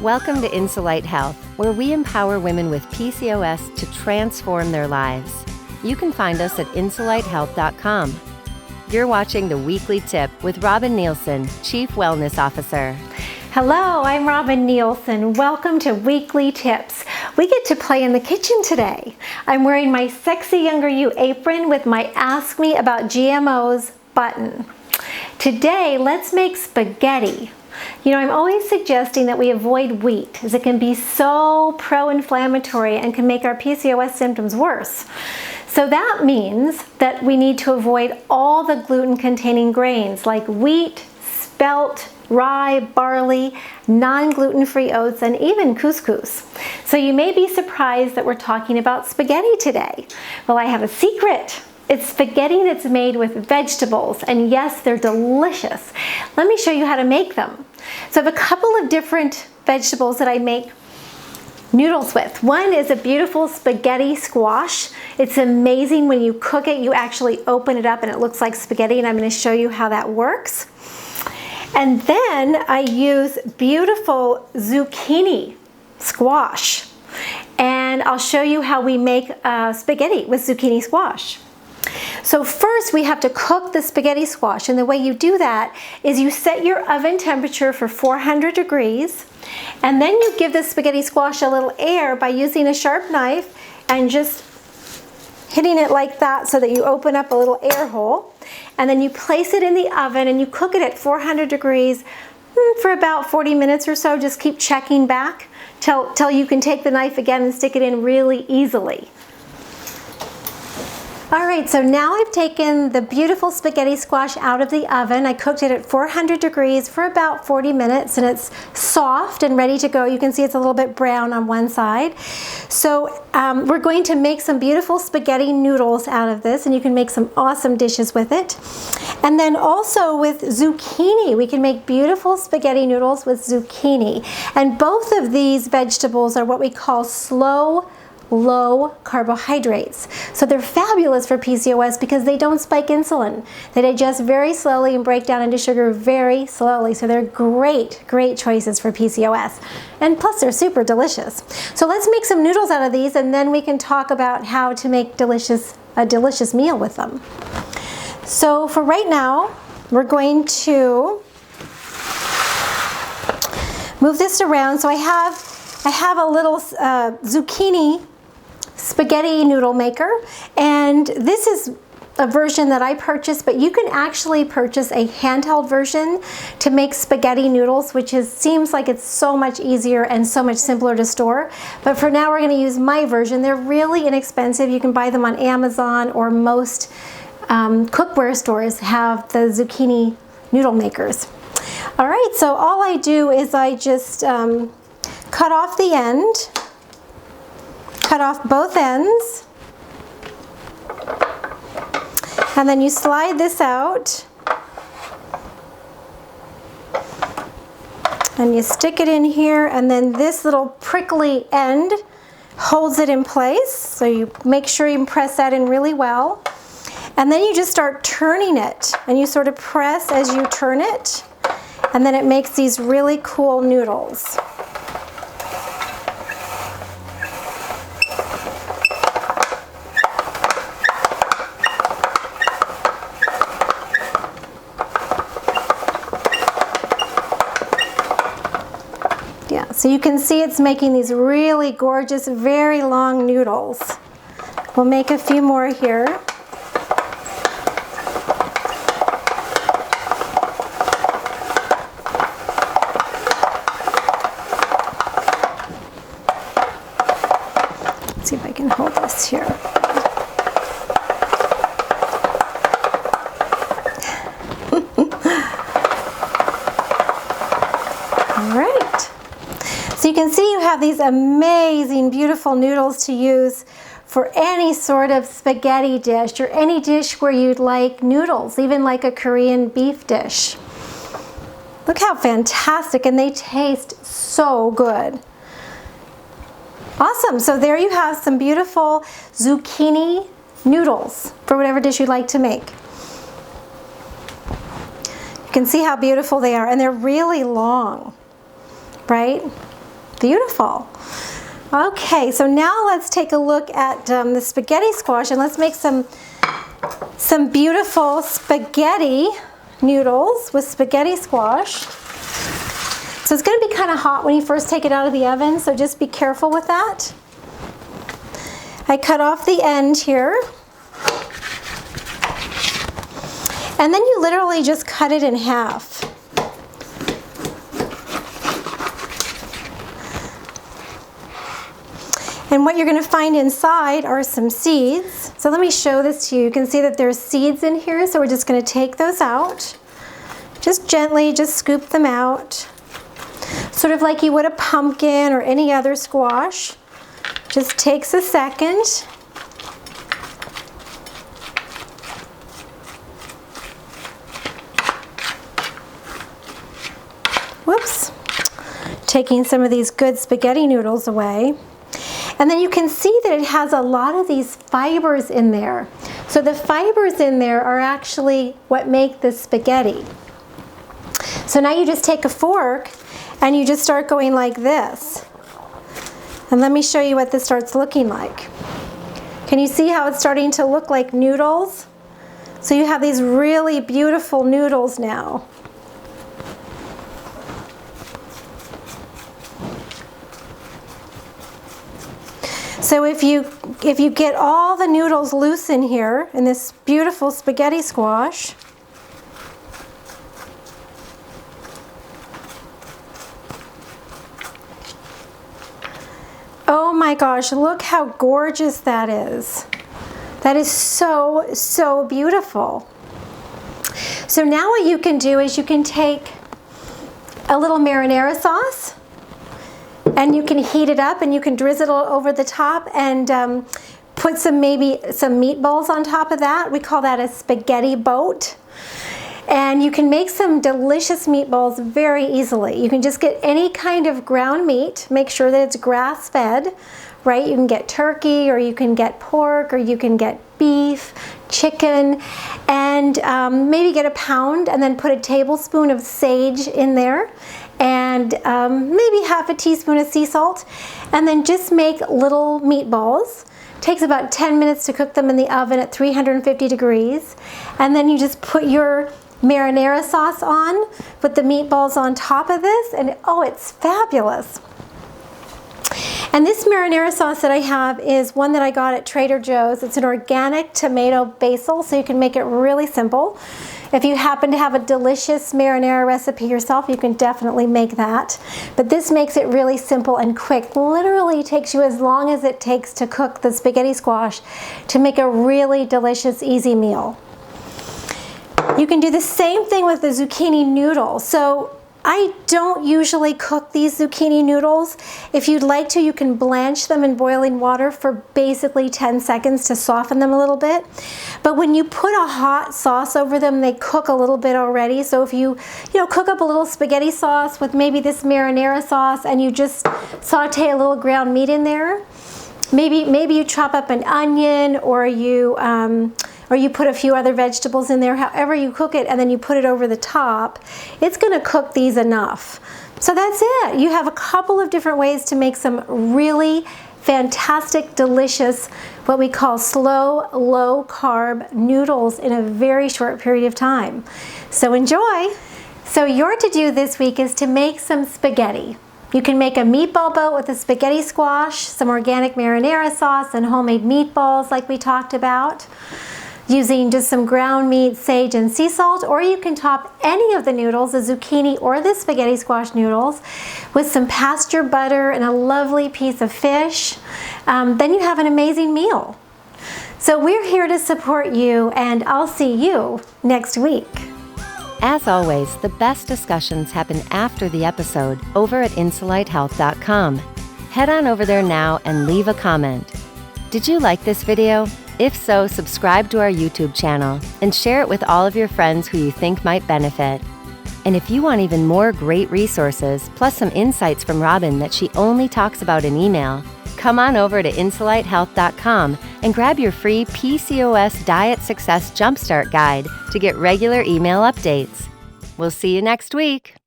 Welcome to Insulite Health, where we empower women with PCOS to transform their lives. You can find us at insulitehealth.com. You're watching The Weekly Tip with Robin Nielsen, Chief Wellness Officer. Hello, I'm Robin Nielsen. Welcome to Weekly Tips. We get to play in the kitchen today. I'm wearing my Sexy Younger You apron with my Ask Me About GMOs button. Today, let's make spaghetti. You know, I'm always suggesting that we avoid wheat, as it can be so pro-inflammatory and can make our PCOS symptoms worse. So that means that we need to avoid all the gluten-containing grains like wheat, spelt, rye, barley, non-gluten-free oats, and even couscous. So you may be surprised that we're talking about spaghetti today. Well, I have a secret. It's spaghetti that's made with vegetables, and yes, they're delicious. Let me show you how to make them. So I have a couple of different vegetables that I make noodles with. One is a beautiful spaghetti squash. It's amazing when you cook it, you actually open it up and it looks like spaghetti, and I'm going to show you how that works. And then I use beautiful zucchini squash, and I'll show you how we make spaghetti with zucchini squash. So first we have to cook the spaghetti squash, and the way you do that is you set your oven temperature for 400 degrees, and then you give the spaghetti squash a little air by using a sharp knife and just hitting it like that so that you open up a little air hole, and then you place it in the oven and you cook it at 400 degrees for about 40 minutes or so. Just keep checking back till you can take the knife again and stick it in really easily. All right, so now I've taken the beautiful spaghetti squash out of the oven. I cooked it at 400 degrees for about 40 minutes, and it's soft and ready to go. You can see it's a little bit brown on one side. So we're going to make some beautiful spaghetti noodles out of this, and you can make some awesome dishes with it. And then also with zucchini, we can make beautiful spaghetti noodles with zucchini. And both of these vegetables are what we call low carbohydrates. So they're fabulous for PCOS because they don't spike insulin. They digest very slowly and break down into sugar very slowly. So they're great choices for PCOS. And plus they're super delicious. So let's make some noodles out of these, and then we can talk about how to make a delicious meal with them. So for right now, we're going to move this around. So I have a little zucchini spaghetti noodle maker, and this is a version that I purchased, but you can actually purchase a handheld version to make spaghetti noodles, which seems like it's so much easier and so much simpler to store. But for now, we're going to use my version. They're really inexpensive. You can buy them on Amazon, or most cookware stores have the zucchini noodle makers. All right, so all I do is I just cut off the end, cut off both ends, and then you slide this out and you stick it in here, and then this little prickly end holds it in place. So you make sure you press that in really well, and then you just start turning it, and you sort of press as you turn it, and then it makes these really cool noodles. So you can see it's making these really gorgeous, very long noodles. We'll make a few more here. Let's see if I can hold this here. All right. So you can see you have these amazing, beautiful noodles to use for any sort of spaghetti dish, or any dish where you'd like noodles, even like a Korean beef dish. Look how fantastic, and they taste so good. Awesome, so there you have some beautiful zucchini noodles for whatever dish you'd like to make. You can see how beautiful they are, and they're really long, right? Beautiful. Okay, so now let's take a look at the spaghetti squash, and let's make some beautiful spaghetti noodles with spaghetti squash. So it's going to be kind of hot when you first take it out of the oven, so just be careful with that. I cut off the end here. And then you literally just cut it in half. And what you're going to find inside are some seeds. So let me show this to you. You can see that there's seeds in here, so we're just going to take those out. Just gently, just scoop them out. Sort of like you would a pumpkin or any other squash. Just takes a second. Whoops. Taking some of these good spaghetti noodles away. And then you can see that it has a lot of these fibers in there. So the fibers in there are actually what make the spaghetti. So now you just take a fork and you just start going like this. And let me show you what this starts looking like. Can you see how it's starting to look like noodles? So you have these really beautiful noodles now. So if you get all the noodles loose in here, in this beautiful spaghetti squash, oh my gosh, look how gorgeous that is. That is so, so beautiful. So now what you can do is you can take a little marinara sauce, and you can heat it up and you can drizzle it over the top and put maybe some meatballs on top of that. We call that a spaghetti boat. And you can make some delicious meatballs very easily. You can just get any kind of ground meat. Make sure that it's grass-fed, right? You can get turkey, or you can get pork, or you can get beef, chicken, and maybe get a pound and then put a tablespoon of sage in there, and maybe half a teaspoon of sea salt, and then just make little meatballs. Takes about 10 minutes to cook them in the oven at 350 degrees, and then you just put your marinara sauce on, put the meatballs on top of this, and oh, it's fabulous. And this marinara sauce that I have is one that I got at Trader Joe's. It's an organic tomato basil, so you can make it really simple. If you happen to have a delicious marinara recipe yourself, you can definitely make that. But this makes it really simple and quick. Literally takes you as long as it takes to cook the spaghetti squash to make a really delicious, easy meal. You can do the same thing with the zucchini noodles. So I don't usually cook these zucchini noodles. If you'd like to, you can blanch them in boiling water for basically 10 seconds to soften them a little bit. But when you put a hot sauce over them, they cook a little bit already. So if you cook up a little spaghetti sauce with maybe this marinara sauce, and you just saute a little ground meat in there, maybe you chop up an onion, or you put a few other vegetables in there, however you cook it, and then you put it over the top, it's gonna cook these enough. So that's it. You have a couple of different ways to make some really fantastic, delicious, what we call slow, low carb noodles in a very short period of time. So enjoy. So your to-do this week is to make some spaghetti. You can make a meatball boat with a spaghetti squash, some organic marinara sauce, and homemade meatballs like we talked about, using just some ground meat, sage, and sea salt. Or you can top any of the noodles, the zucchini or the spaghetti squash noodles, with some pasture butter and a lovely piece of fish. Then you have an amazing meal. So we're here to support you, and I'll see you next week. As always, the best discussions happen after the episode over at insulightehealth.com. Head on over there now and leave a comment. Did you like this video? If so, subscribe to our YouTube channel and share it with all of your friends who you think might benefit. And if you want even more great resources, plus some insights from Robin that she only talks about in email, come on over to insulightehealth.com and grab your free PCOS Diet Success Jumpstart Guide to get regular email updates. We'll see you next week.